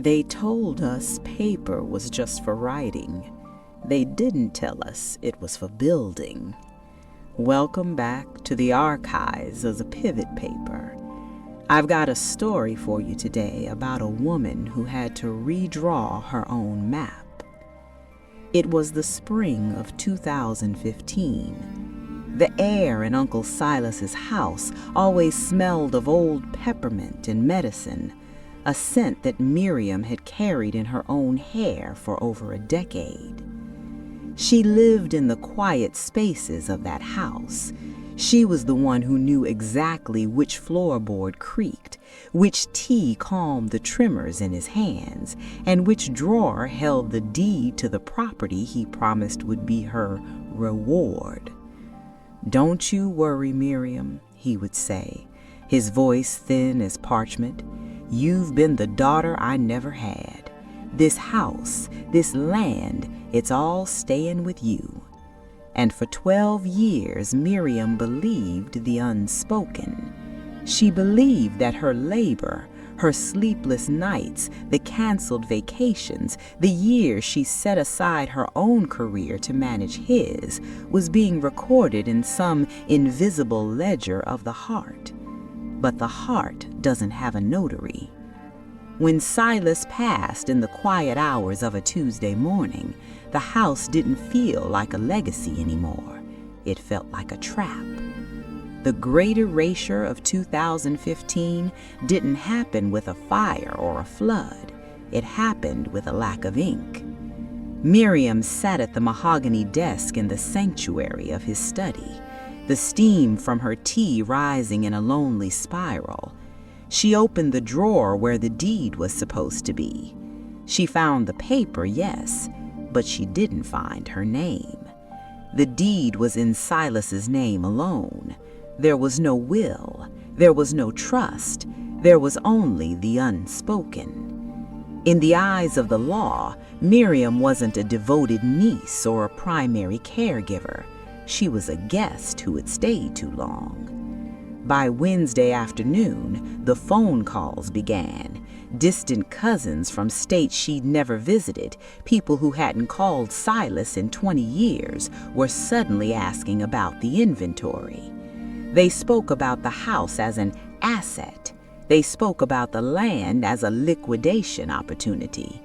They told us paper was just for writing. They didn't tell us it was for building. Welcome back to the archives of the pivot paper. I've got a story for you today about a woman who had to redraw her own map. It was the spring of 2015. The air in Uncle Silas's house always smelled of old peppermint and medicine, a scent that Miriam had carried in her own hair for over a decade. She lived in the quiet spaces of that house. She was the one who knew exactly which floorboard creaked, which tea calmed the tremors in his hands, and which drawer held the deed to the property he promised would be her reward. "Don't you worry, Miriam," he would say, his voice thin as parchment. "You've been the daughter I never had. This house, this land, it's all staying with you." And for 12 years, Miriam believed the unspoken. She believed that her labor, her sleepless nights, the canceled vacations, the years she set aside her own career to manage his, was being recorded in some invisible ledger of the heart. But the heart doesn't have a notary. When Silas passed in the quiet hours of a Tuesday morning, the house didn't feel like a legacy anymore. It felt like a trap. The great erasure of 2015 didn't happen with a fire or a flood. It happened with a lack of ink. Miriam sat at the mahogany desk in the sanctuary of his study, the steam from her tea rising in a lonely spiral. She opened the drawer where the deed was supposed to be. She found the paper, yes, but she didn't find her name. The deed was in Silas's name alone. There was no will. There was no trust. There was only the unspoken. In the eyes of the law, Miriam wasn't a devoted niece or a primary caregiver. She was a guest who had stayed too long. By Wednesday afternoon, the phone calls began. Distant cousins from states she'd never visited, people who hadn't called Silas in 20 years, were suddenly asking about the inventory. They spoke about the house as an asset. They spoke about the land as a liquidation opportunity.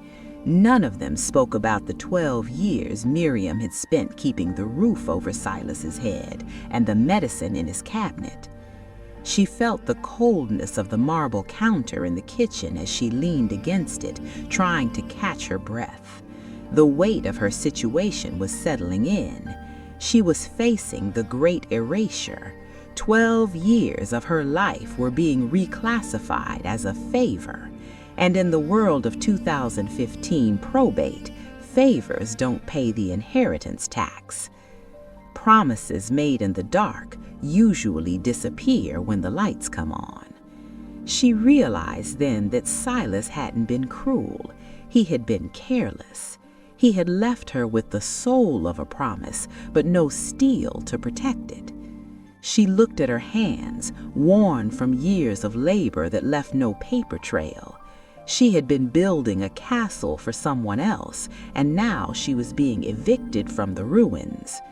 None of them spoke about the 12 years Miriam had spent keeping the roof over Silas's head and the medicine in his cabinet. She felt the coldness of the marble counter in the kitchen as she leaned against it, trying to catch her breath. The weight of her situation was settling in. She was facing the great erasure. 12 years of her life were being reclassified as a favor. And in the world of 2015 probate, favors don't pay the inheritance tax. Promises made in the dark usually disappear when the lights come on. She realized then that Silas hadn't been cruel. He had been careless. He had left her with the soul of a promise, but no steel to protect it. She looked at her hands, worn from years of labor that left no paper trail. She had been building a castle for someone else, and now she was being evicted from the ruins.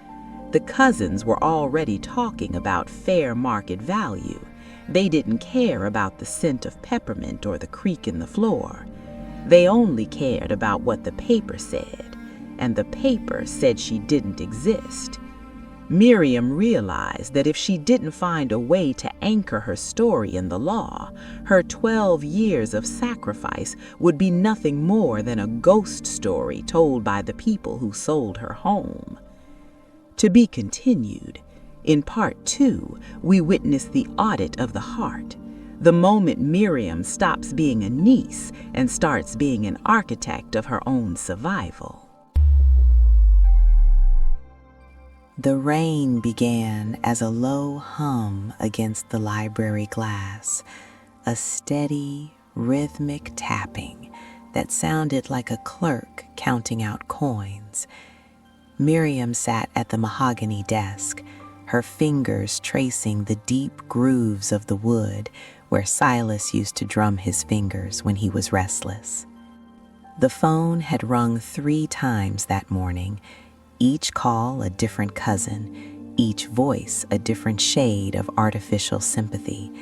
The cousins were already talking about fair market value. They didn't care about the scent of peppermint or the creak in the floor. They only cared about what the paper said, and the paper said she didn't exist. Miriam realized that if she didn't find a way to anchor her story in the law, her 12 years of sacrifice would be nothing more than a ghost story told by the people who sold her home. To be continued. In Part 2, we witness the audit of the heart, the moment Miriam stops being a niece and starts being an architect of her own survival. The rain began as a low hum against the library glass, a steady, rhythmic tapping that sounded like a clerk counting out coins. Miriam sat at the mahogany desk, her fingers tracing the deep grooves of the wood where Silas used to drum his fingers when he was restless. The phone had rung 3 times that morning, each call a different cousin, each voice a different shade of artificial sympathy.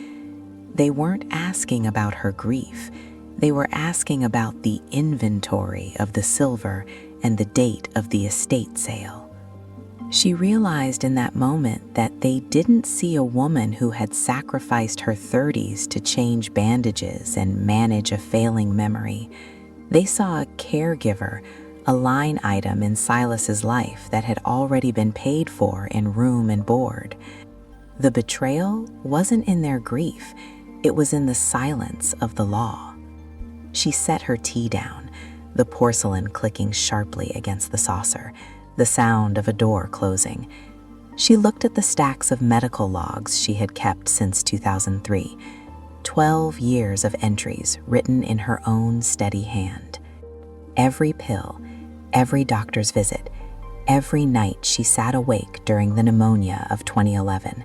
They weren't asking about her grief. They were asking about the inventory of the silver and the date of the estate sale. She realized in that moment that they didn't see a woman who had sacrificed her 30s to change bandages and manage a failing memory. They saw a caregiver, a line item in Silas's life that had already been paid for in room and board. The betrayal wasn't in their grief, it was in the silence of the law. She set her tea down, the porcelain clicking sharply against the saucer, the sound of a door closing. She looked at the stacks of medical logs she had kept since 2003, 12 years of entries written in her own steady hand. Every pill, every doctor's visit, every night she sat awake during the pneumonia of 2011.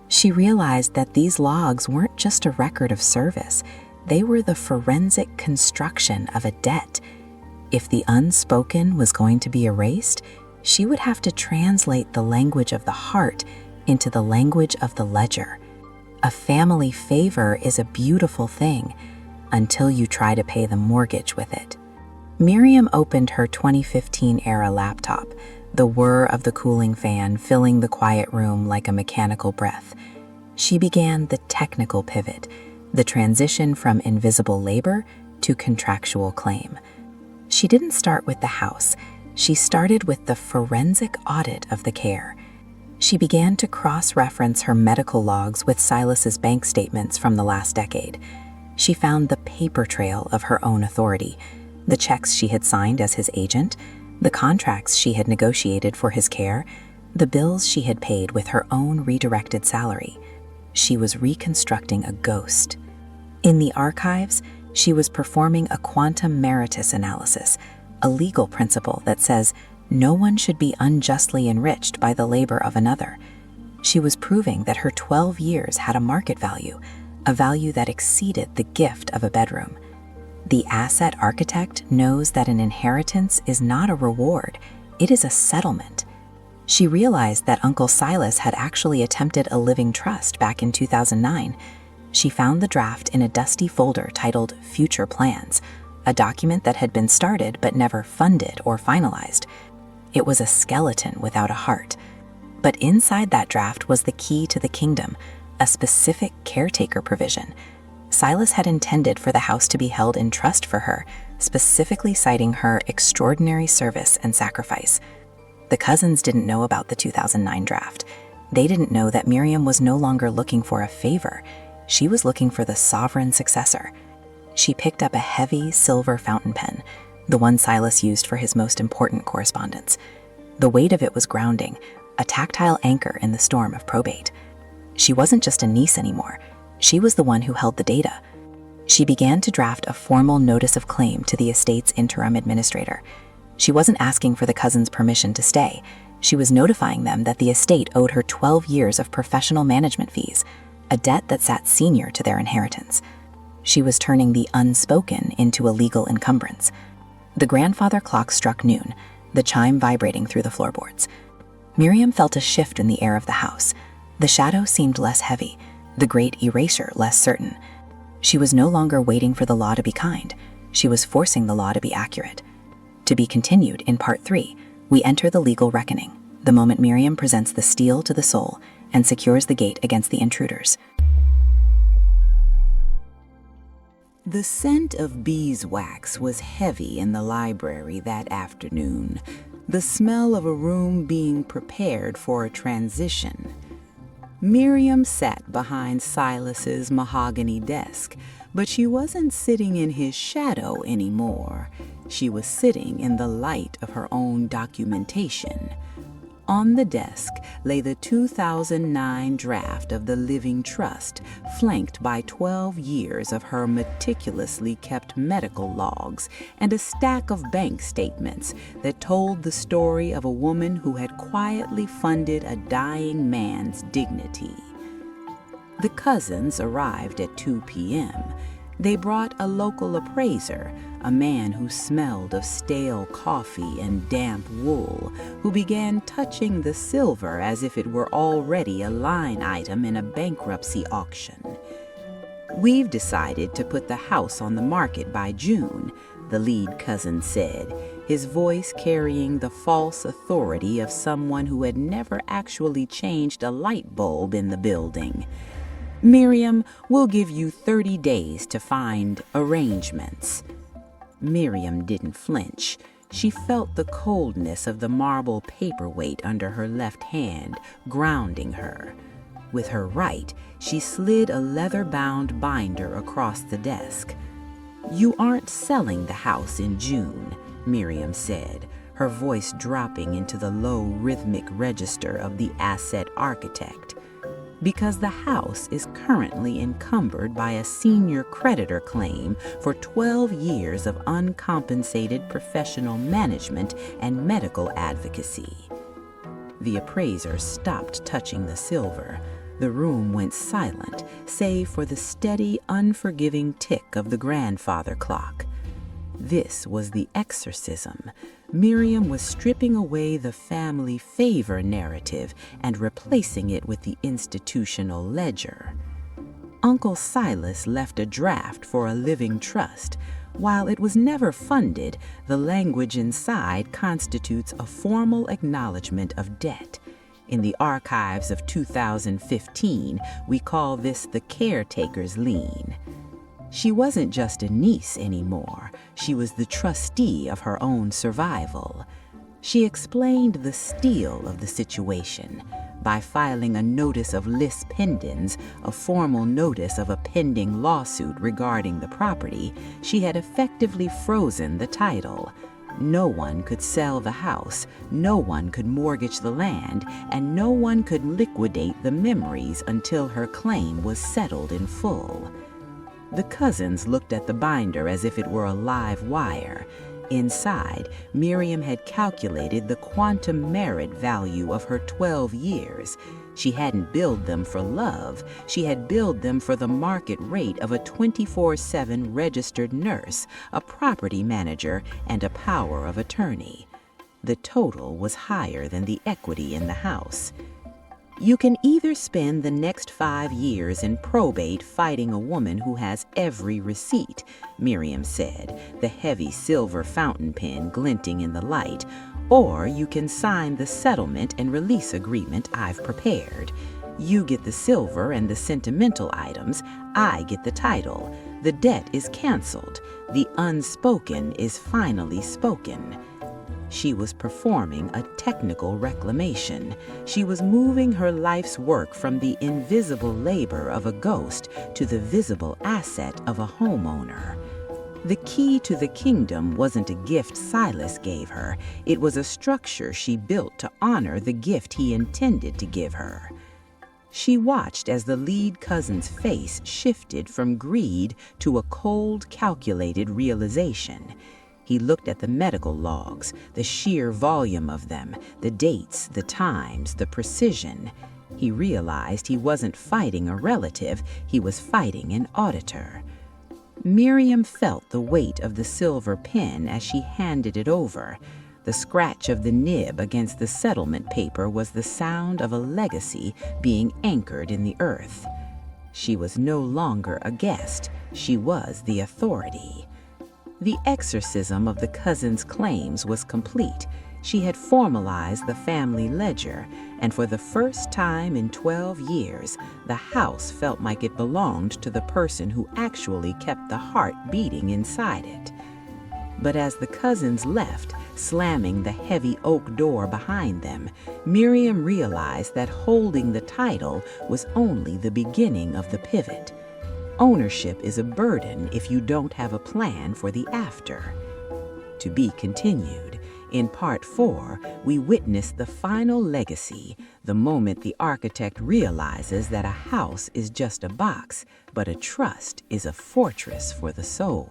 She realized that these logs weren't just a record of service, they were the forensic construction of a debt. If the unspoken was going to be erased, she would have to translate the language of the heart into the language of the ledger. A family favor is a beautiful thing until you try to pay the mortgage with it. Miriam opened her 2015-era laptop, the whir of the cooling fan filling the quiet room like a mechanical breath. She began the technical pivot, the transition from invisible labor to contractual claim. She didn't start with the house. She started with the forensic audit of the care. She began to cross-reference her medical logs with Silas's bank statements from the last decade. She found the paper trail of her own authority, the checks she had signed as his agent, the contracts she had negotiated for his care, the bills she had paid with her own redirected salary. She was reconstructing a ghost. In the archives, she was performing a quantum meritus analysis, a legal principle that says no one should be unjustly enriched by the labor of another. She was proving that her 12 years had a market value, a value that exceeded the gift of a bedroom. The asset architect knows that an inheritance is not a reward, it is a settlement. She realized that Uncle Silas had actually attempted a living trust back in 2009. She found the draft in a dusty folder titled Future Plans, a document that had been started but never funded or finalized. It was a skeleton without a heart. But inside that draft was the key to the kingdom, a specific caretaker provision. Silas had intended for the house to be held in trust for her, specifically citing her extraordinary service and sacrifice. The cousins didn't know about the 2009 draft. They didn't know that Miriam was no longer looking for a favor. She was looking for the sovereign successor. She picked up a heavy silver fountain pen, the one Silas used for his most important correspondence. The weight of it was grounding, a tactile anchor in the storm of probate. She wasn't just a niece anymore. She was the one who held the data. She began to draft a formal notice of claim to the estate's interim administrator. She wasn't asking for the cousins' permission to stay. She was notifying them that the estate owed her 12 years of professional management fees, a debt that sat senior to their inheritance. She was turning the unspoken into a legal encumbrance. The grandfather clock struck noon, the chime vibrating through the floorboards. Miriam felt a shift in the air of the house. The shadow seemed less heavy, the great erasure less certain. She was no longer waiting for the law to be kind. She was forcing the law to be accurate. To be continued in Part 3, we enter the legal reckoning, the moment Miriam presents the steel to the soul and secures the gate against the intruders. The scent of beeswax was heavy in the library that afternoon, the smell of a room being prepared for a transition. Miriam sat behind Silas's mahogany desk, but she wasn't sitting in his shadow anymore. She was sitting in the light of her own documentation. On the desk lay the 2009 draft of the living trust, flanked by 12 years of her meticulously kept medical logs and a stack of bank statements that told the story of a woman who had quietly funded a dying man's dignity. The cousins arrived at 2 p.m. They brought a local appraiser, a man who smelled of stale coffee and damp wool, who began touching the silver as if it were already a line item in a bankruptcy auction. "We've decided to put the house on the market by June," the lead cousin said, his voice carrying the false authority of someone who had never actually changed a light bulb in the building. "Miriam, we'll give you 30 days to find arrangements." Miriam didn't flinch. She felt the coldness of the marble paperweight under her left hand, grounding her. With her right, she slid a leather-bound binder across the desk. "You aren't selling the house in June," Miriam said, her voice dropping into the low rhythmic register of the asset architect, "because the house is currently encumbered by a senior creditor claim for 12 years of uncompensated professional management and medical advocacy." The appraiser stopped touching the silver. The room went silent, save for the steady, unforgiving tick of the grandfather clock. This was the exorcism. Miriam was stripping away the family favor narrative and replacing it with the institutional ledger. Uncle Silas left a draft for a living trust. While it was never funded, the language inside constitutes a formal acknowledgement of debt. In the archives of 2015, we call this the Caretaker's Lien. She wasn't just a niece anymore. She was the trustee of her own survival. She explained the steel of the situation by filing a notice of lis pendens, a formal notice of a pending lawsuit regarding the property. She had effectively frozen the title. No one could sell the house, no one could mortgage the land, and no one could liquidate the memories until her claim was settled in full. The cousins looked at the binder as if it were a live wire. Inside, Miriam had calculated the quantum merit value of her 12 years. She hadn't billed them for love. She had billed them for the market rate of a 24/7 registered nurse, a property manager, and a power of attorney. The total was higher than the equity in the house. "You can either spend the next 5 years in probate fighting a woman who has every receipt," Miriam said, the heavy silver fountain pen glinting in the light, "or you can sign the settlement and release agreement I've prepared. You get the silver and the sentimental items, I get the title. The debt is canceled. The unspoken is finally spoken." She was performing a technical reclamation. She was moving her life's work from the invisible labor of a ghost to the visible asset of a homeowner. The key to the kingdom wasn't a gift Silas gave her. It was a structure she built to honor the gift he intended to give her. She watched as the lead cousin's face shifted from greed to a cold, calculated realization. He looked at the medical logs, the sheer volume of them, the dates, the times, the precision. He realized he wasn't fighting a relative, he was fighting an auditor. Miriam felt the weight of the silver pen as she handed it over. The scratch of the nib against the settlement paper was the sound of a legacy being anchored in the earth. She was no longer a guest, she was the authority. The exorcism of the cousin's claims was complete. She had formalized the family ledger, and for the first time in 12 years, the house felt like it belonged to the person who actually kept the heart beating inside it. But as the cousins left, slamming the heavy oak door behind them, Miriam realized that holding the title was only the beginning of the pivot. Ownership is a burden if you don't have a plan for the after. To be continued. In Part 4, we witness the final legacy, the moment the architect realizes that a house is just a box, but a trust is a fortress for the soul.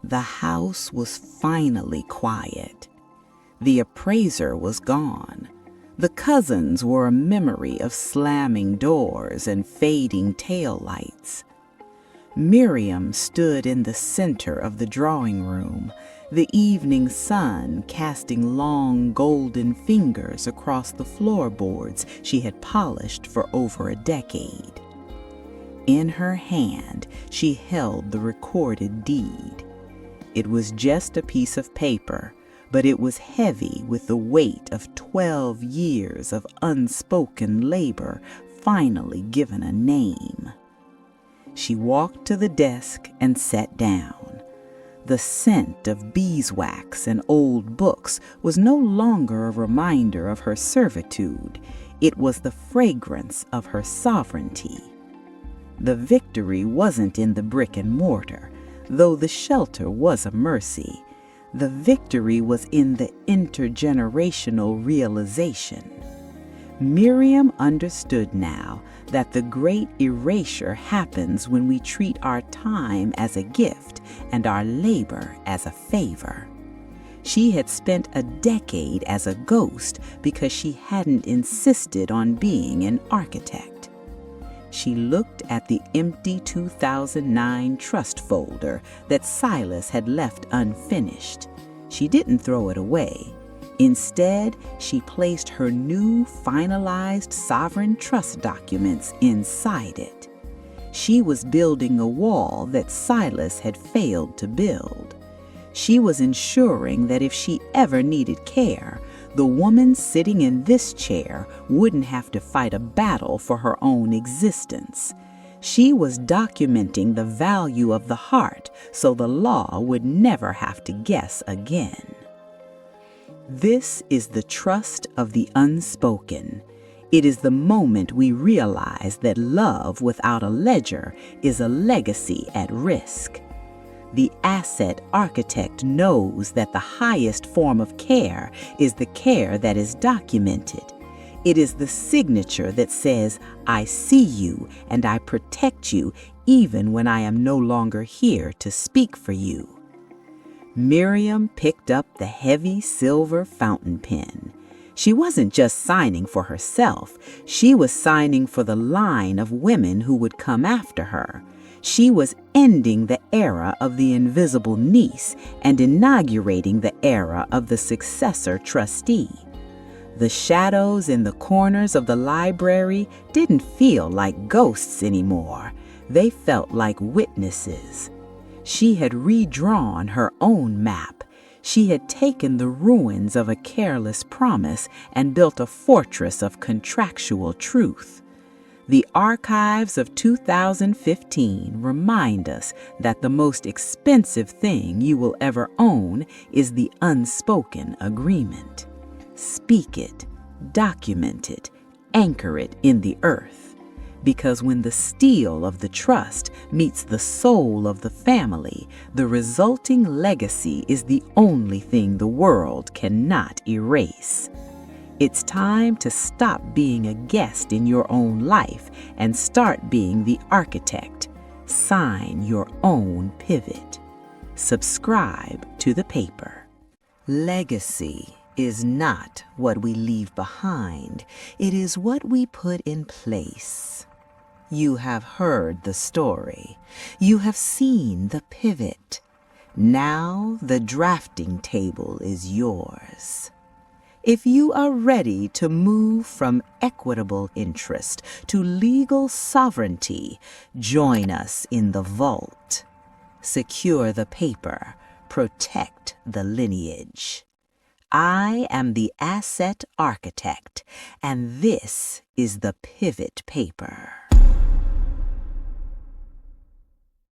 The house was finally quiet. The appraiser was gone. The cousins were a memory of slamming doors and fading taillights. Miriam stood in the center of the drawing room, the evening sun casting long golden fingers across the floorboards she had polished for over a decade. In her hand, she held the recorded deed. It was just a piece of paper, but it was heavy with the weight of 12 years of unspoken labor finally given a name. She walked to the desk and sat down. The scent of beeswax and old books was no longer a reminder of her servitude. It was the fragrance of her sovereignty. The victory wasn't in the brick and mortar, though the shelter was a mercy. The victory was in the intergenerational realization. Miriam understood now that the great erasure happens when we treat our time as a gift and our labor as a favor. She had spent a decade as a ghost because she hadn't insisted on being an architect. She looked at the empty 2009 trust folder that Silas had left unfinished. She didn't throw it away. Instead, she placed her new finalized sovereign trust documents inside it. She was building a wall that Silas had failed to build. She was ensuring that if she ever needed care, the woman sitting in this chair wouldn't have to fight a battle for her own existence. She was documenting the value of the heart so the law would never have to guess again. This is the trust of the unspoken. It is the moment we realize that love without a ledger is a legacy at risk. The asset architect knows that the highest form of care is the care that is documented. It is the signature that says, I see you and I protect you even when I am no longer here to speak for you. Miriam picked up the heavy silver fountain pen. She wasn't just signing for herself. She was signing for the line of women who would come after her. She was ending the era of the invisible niece and inaugurating the era of the successor trustee. The shadows in the corners of the library didn't feel like ghosts anymore. They felt like witnesses. She had redrawn her own map. She had taken the ruins of a careless promise and built a fortress of contractual truth. The archives of 2015 remind us that the most expensive thing you will ever own is the unspoken agreement. Speak it, document it, anchor it in the earth. Because when the steel of the trust meets the soul of the family, the resulting legacy is the only thing the world cannot erase. It's time to stop being a guest in your own life and start being the architect. Sign your own pivot. Subscribe to the paper. Legacy is not what we leave behind. It is what we put in place. You have heard the story. You have seen the pivot. Now the drafting table is yours. If you are ready to move from equitable interest to legal sovereignty, join us in the vault. Secure the paper. Protect the lineage. I am the asset architect, and this is the pivot paper.